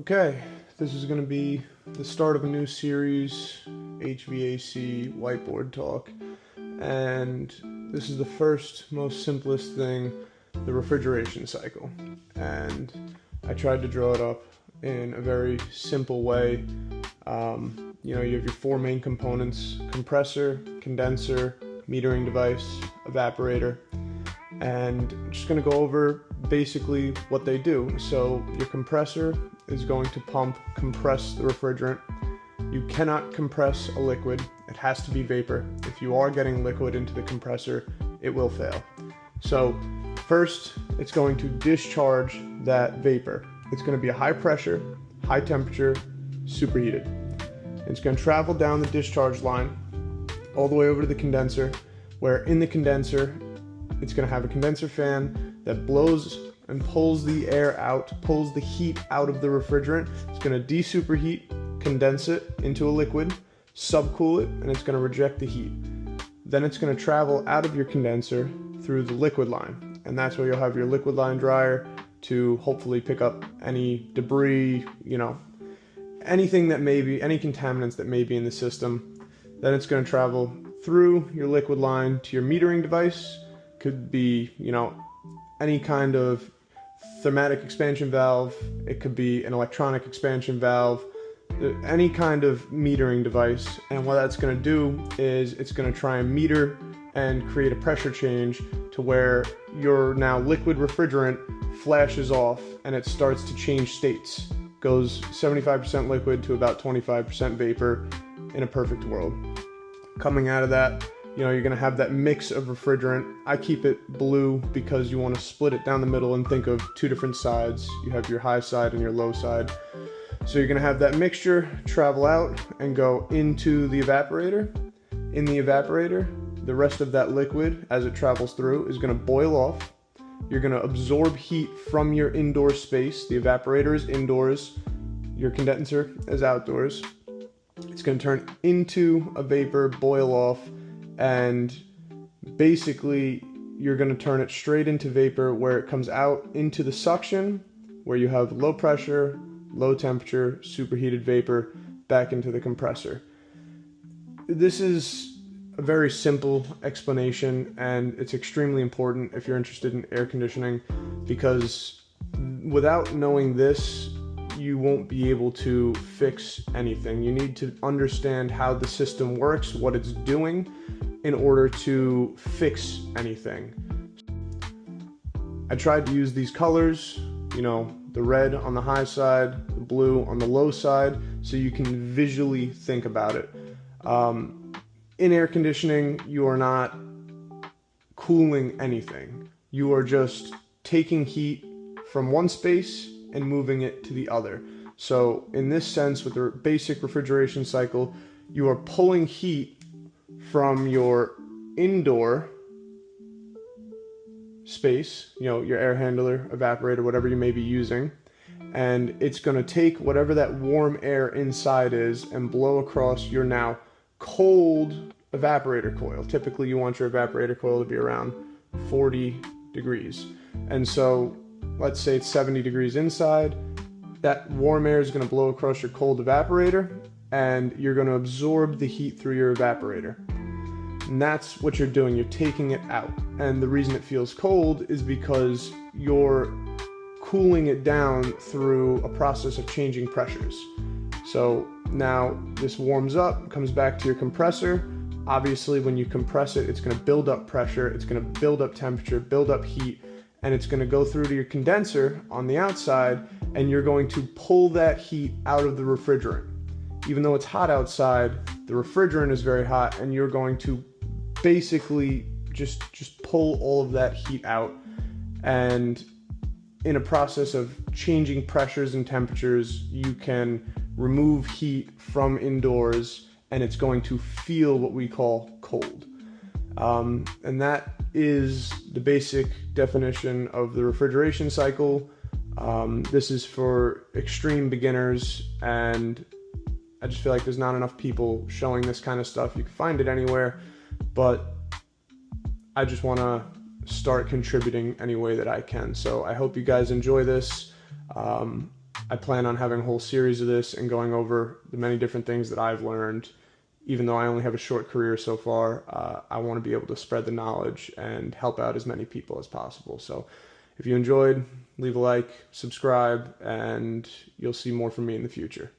Okay, this is going to be the start of a new series, HVAC whiteboard talk, and this is the first, most simplest thing, the refrigeration cycle. And I tried to draw it up in a very simple way. You have your four main components: compressor, condenser, metering device, evaporator. And I'm just going to go over basically what they do. So your compressor is going to compress the refrigerant. You cannot compress a liquid. It has to be vapor. If you are getting liquid into the compressor, it will fail. So first, it's going to discharge that vapor. It's going to be a high pressure, high temperature, superheated. It's going to travel down the discharge line all the way over to the condenser, where in the condenser, it's going to have a condenser fan that blows and pulls the air out, pulls the heat out of the refrigerant. It's going to desuperheat, condense it into a liquid, subcool it, and it's going to reject the heat. Then it's going to travel out of your condenser through the liquid line, and that's where you'll have your liquid line dryer to hopefully pick up any debris, anything that may be, any contaminants that may be in the system. Then it's going to travel through your liquid line to your metering device. Could be, any kind of thermatic expansion valve. It could be an electronic expansion valve, any kind of metering device. And what that's going to do is it's going to try and meter and create a pressure change to where your now liquid refrigerant flashes off and it starts to change states. Goes 75% liquid to about 25% vapor in a perfect world. Coming out of that, you're going to have that mix of refrigerant. I keep it blue because you want to split it down the middle and think of two different sides. You have your high side and your low side. So you're going to have that mixture travel out and go into the evaporator. In the evaporator, the rest of that liquid, as it travels through, is going to boil off. You're going to absorb heat from your indoor space. The evaporator is indoors. Your condenser is outdoors. It's going to turn into a vapor, boil off, and basically you're going to turn it straight into vapor, where it comes out into the suction, where you have low pressure, low temperature, superheated vapor back into the compressor. This is a very simple explanation, and it's extremely important if you're interested in air conditioning, because without knowing this, you won't be able to fix anything. You need to understand how the system works, what it's doing, in order to fix anything. I tried to use these colors, the red on the high side, the blue on the low side, so you can visually think about it. In air conditioning, you are not cooling anything. You are just taking heat from one space and moving it to the other. So in this sense, with the basic refrigeration cycle, you are pulling heat from your indoor space, your air handler, evaporator, whatever you may be using, and it's going to take whatever that warm air inside is and blow across your now cold evaporator coil. Typically you want your evaporator coil to be around 40 degrees. And so let's say it's 70 degrees inside. That warm air is going to blow across your cold evaporator, and you're going to absorb the heat through your evaporator. And that's what you're doing. You're taking it out. And the reason it feels cold is because you're cooling it down through a process of changing pressures. So now this warms up, comes back to your compressor. Obviously, when you compress it, it's going to build up pressure, it's going to build up temperature, build up heat, and it's going to go through to your condenser on the outside, and you're going to pull that heat out of the refrigerant. Even though it's hot outside, the refrigerant is very hot, and you're going to basically just pull all of that heat out. And in a process of changing pressures and temperatures, you can remove heat from indoors, and it's going to feel what we call cold. And that is the basic definition of the refrigeration cycle. This is for extreme beginners, and I just feel like there's not enough people showing this kind of stuff. You can find it anywhere, but I just want to start contributing any way that I can. So I hope you guys enjoy this. I plan on having a whole series of this and going over the many different things that I've learned. Even though I only have a short career so far, I want to be able to spread the knowledge and help out as many people as possible. So if you enjoyed, leave a like, subscribe, and you'll see more from me in the future.